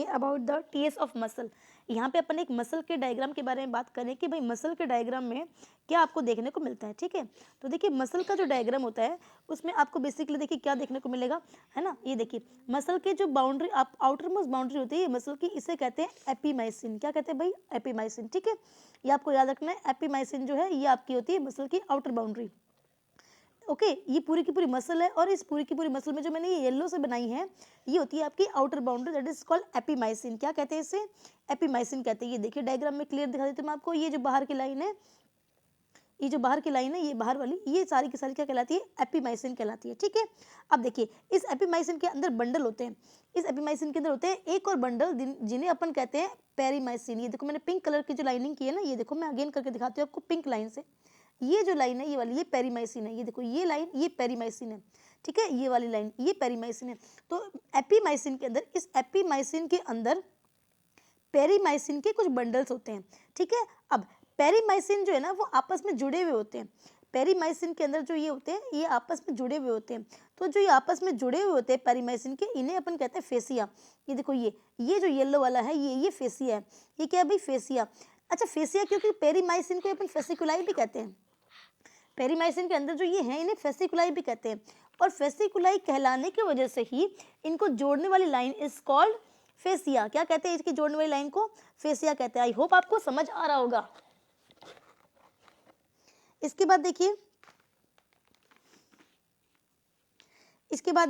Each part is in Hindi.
About the TS of muscle. यहाँ पे अपन एक मसल के डायग्राम के बारे में बात करें कि भाई मसल के डायग्राम में क्या आपको देखने को मिलता है। ठीक है, तो देखिए मसल का जो डायग्राम होता है उसमें आपको बेसिकली देखिए क्या देखने को मिलेगा, है ना। ये देखिए मसल के जो बाउंड्री आप आउटर मोस्ट बाउंड्री होती है मसल की, इसे कहते हैं एपीमाइसिन। क्या कहते हैं भाई? एपीमाइसिन। ठीक है, ये आपको याद रखना है, एपीमाइसिन जो है ये आपकी होती है मसल की आउटर बाउंड्री। ओके, ये पूरी की पूरी मसल है और इस पूरी की पूरी मसल में जो मैंने ये येलो से बनाई है ये होती है आपकी outer boundary, that is called epimysium. क्या कहते हैं इसे? एपीमाइसिन कहते हैं। ये देखिए डायग्राम में क्लियर दिखा देती हूँ मैं आपको। ये जो बाहर की लाइन है, ये जो बाहर की लाइन है, ये बाहर वाली, ये सारी की सारी क्या कहलाती है? एपीमाइसिन कहलाती है। ठीक है, अब देखिए इस एपीमाइसिन के अंदर बंडल होते हैं। इस एपीमाइसिन के अंदर होते हैं एक और बंडल जिन्हें अपन कहते हैं पेरीमाइसिन। ये देखो मैंने पिंक कलर की जो लाइनिंग की है ना, ये देखो मैं अगेन करके दिखाती हूँ आपको पिंक लाइन से। ये जो लाइन है ये वाली, ये पेरीमाइसिन है। ये देखो ये लाइन, ये पेरीमाइसिन है। ठीक है, ये वाली लाइन ये पेरीमाइसिन है। तो एपीमाइसिन के अंदर, इस एपीमाइसिन के अंदर पेरीमाइसिन के कुछ बंडल्स होते हैं। ठीक है, अब पेरीमाइसिन जो है ना वो आपस में जुड़े हुए होते हैं। पेरीमाइसिन के अंदर जो ये होते हैं ये आपस में जुड़े हुए होते हैं। तो जो ये आपस में जुड़े हुए होते हैं पेरीमाइसिन के, इन्हें अपन कहते हैं फेसिया। ये देखो ये जो येलो वाला है ये फेसिया है। ये क्या है भाई? फेसिया। अच्छा, फेसिया क्योंकि पेरीमाइसिन को अपन फेसिकुलाई भी कहते हैं। पेरीमाइसिन के अंदर जो ये हैं इन्हें फेसिकुलाई भी कहते हैं, और फेसिकुलाई कहलाने की वजह से ही इनको जोड़ने वाली लाइन इज कॉल्ड फेसिया। क्या कहते हैं इसकी जोड़ने वाली लाइन को? फेसिया कहते हैं। आई होप आपको समझ आ रहा होगा। इसके बाद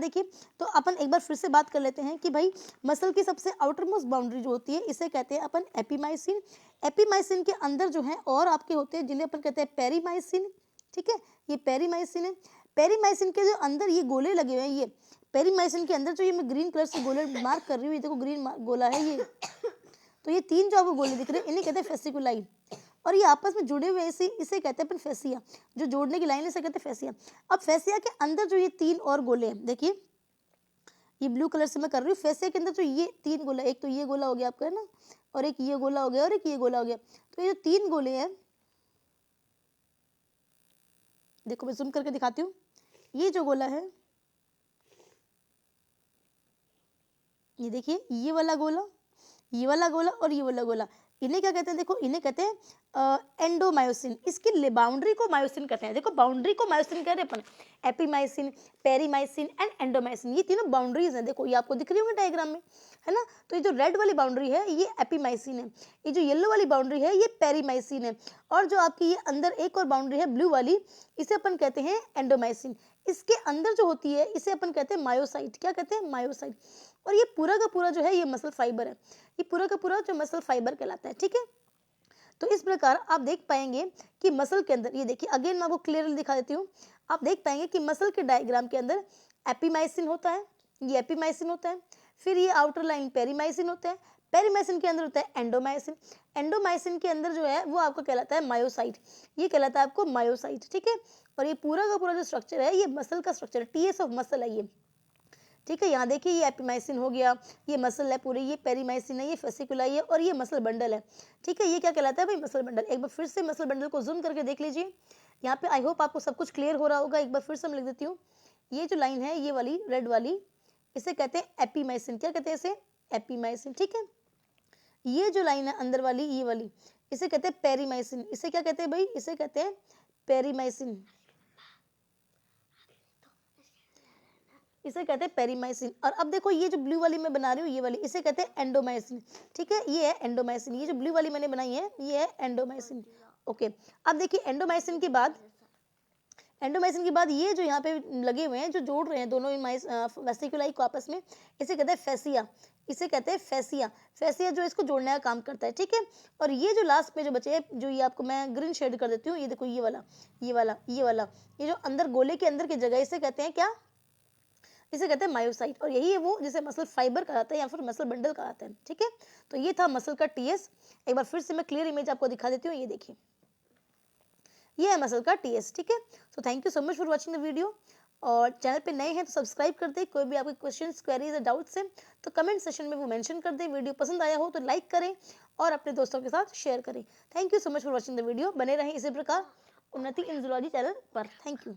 देखिए, तो अपन एक बार फिर से बात कर लेते हैं कि भाई मसल की सबसे आउटर मोस्ट बाउंड्री जो होती है इसे कहते हैं अपन एपीमाइसिन। एपीमाइसिन के अंदर जो है और आपके होते हैं जिन्हें अपन कहते हैं पेरीमाइसिन। ठीक है, ये पेरीमाइसिन है। पेरीमाइसिन के जो अंदर ये गोले लगे हुए हैं, ये पेरीमाइसिन के अंदर जो ये मैं ग्रीन कलर से गोले मार्क कर रही हूँ, ये देखो ग्रीन गोला है ये। तो ये तीन जो आपको गोले दिख रहे हैं इन्हें कहते हैं फेसिकुलाई, और ये आपस में जुड़े हुए इसे कहते हैं अपन फेसिया। जो जोड़ने की लाइन है इसे कहते हैं फेसिया। अब फेसिया के अंदर जो ये तीन और गोले हैं, देखिए ये ब्लू कलर से मैं कर रही हूँ। फेसिया के अंदर जो ये तीन गोला, एक तो ये गोला हो गया आपका, है ना, और एक ये गोला हो गया, और एक ये गोला हो गया। तो ये जो तीन गोले हैं, देखो मैं जूम करके दिखाती हूँ। ये जो गोला है, ये देखिए ये वाला गोला, ये वाला गोला और ये वाला गोला, इन्हें क्या कहते हैं? देखो इन्हें कहते हैं एंडोमायोसिन। इसकी बाउंड्री को मायोसिन कहते हैं। देखो बाउंड्री को मायोसिन कह रहे हैं अपन, एपीमाइसिन, पेरीमाइसिन एंड एंडोमायोसिन, ये तीनों बाउंड्रीज हैं। देखो ये आपको दिख रही होंगी डायग्राम में, है ना। तो ये जो रेड वाली बाउंड्री है ये एपीमाइसिन है, ये जो येलो वाली बाउंड्री है ये पेरीमाइसिन है, और जो आपकी ये अंदर एक और बाउंड्री है ब्लू वाली, इसे अपन कहते हैं एंडोमाइसिन। इसके अंदर जो होती है इसे अपन कहते हैं मायोसाइट। क्या कहते हैं? मायोसाइट। और ये पूरा का पूरा जो है ये मसल फाइबर है, ये पूरा का पूरा जो मसल फाइबर कहलाता है। ठीक है, तो इस प्रकार आप देख पाएंगे कि मसल के अंदर, ये देखिए अगेन मैं आपको क्लियरली दिखा देती हूँ। आप देख पाएंगे कि मसल के डायग्राम के अंदर एपीमाइसिन होता है, ये एपीमाइसिन होता है, फिर ये आउटर लाइन पेरीमाइसिन होता है, पेरीमाइसिन के अंदर होता है एंडोमाइसिन, एंडोमाइसिन के अंदर जो है वो आपको कहलाता है मायोसाइट, ये कहलाता है आपको मायोसाइट। ठीक है, और ये पूरा का पूरा जो स्ट्रक्चर है ये मसल का स्ट्रक्चर है, टीएस ऑफ मसल है ये। ठीक है, यहाँ देखिए ये एपीमाइसिन हो गया, ये मसल है पूरी, ये पेरीमाइसिन है, ये फेसिकुलाई है, और ये मसल बंडल है। ठीक है, ये क्या कहलाता है भाई? Muscle bundle. एक बार फिर से मसल बंडल को जूम करके देख लीजिए। यहाँ पे आई होप आपको सब कुछ क्लियर हो रहा होगा। एक बार फिर से मैं लिख देती हूँ। ये जो लाइन है ये वाली रेड वाली, इसे कहते हैं एपीमाइसिन। क्या कहते हैं इसे? एपीमाइसिन। ठीक है, ये जो लाइन है अंदर वाली, ये वाली, इसे कहते हैं पेरीमाइसिन। इसे क्या कहते हैं भाई? इसे कहते हैं पेरीमाइसिन, इसे कहते हैं पेरीमाइसिन। और अब देखो ये जो ब्लू वाली मैं बना रही हूँ, ये वाली, इसे कहते हैं एंडोमाइसिन। ठीक है, ये है एंडोमाइसिन। ये जो ब्लू वाली मैंने बनाई है ये है एंडोमाइसिन। ओके, अब देखिए एंडोमाइसिन के बाद, एंडोमाइसिन के बाद ये जो यहाँ पे लगे हुए हैं जो जोड़ रहे हैं दोनों वेसिकुलाई को आपस में, इसे कहते हैं फेसिया। इसे कहते हैं फेसिया। फेसिया जो इसको जोड़ने का काम करता है। ठीक है, और ये जो लास्ट में जो बचे हैं, जो ये आपको मैं ग्रीन शेड कर देती हूँ, ये देखो ये वाला, ये वाला, ये वाला, ये जो अंदर गोले के अंदर की जगह, इसे कहते हैं क्या? इसे कहते हैं मायोसाइट। और यही है वो जिसे मसल फाइबर कहलाता है या फिर मसल बंडल कहलाता है। ठीक है, तो ये था मसल का टीएस। एक बार फिर से मैं क्लियर इमेज आपको दिखा देती हूँ। ये देखिए ये है मसल का टीएस। ठीक है, so thank you so much for watching the video. और चैनल पे नए हैं तो सब्सक्राइब कर दे। कोई भी आपके क्वेश्चंस, क्वेरीज या डाउट्स हैं तो कमेंट सेशन में वो मेंशन कर दे। वीडियो पसंद आया हो तो लाइक करें और अपने दोस्तों के साथ शेयर करें। Thank you so much for watching the video. बने रहें इसी प्रकार उन्नति इन जूलॉजी चैनल पर। Thank you.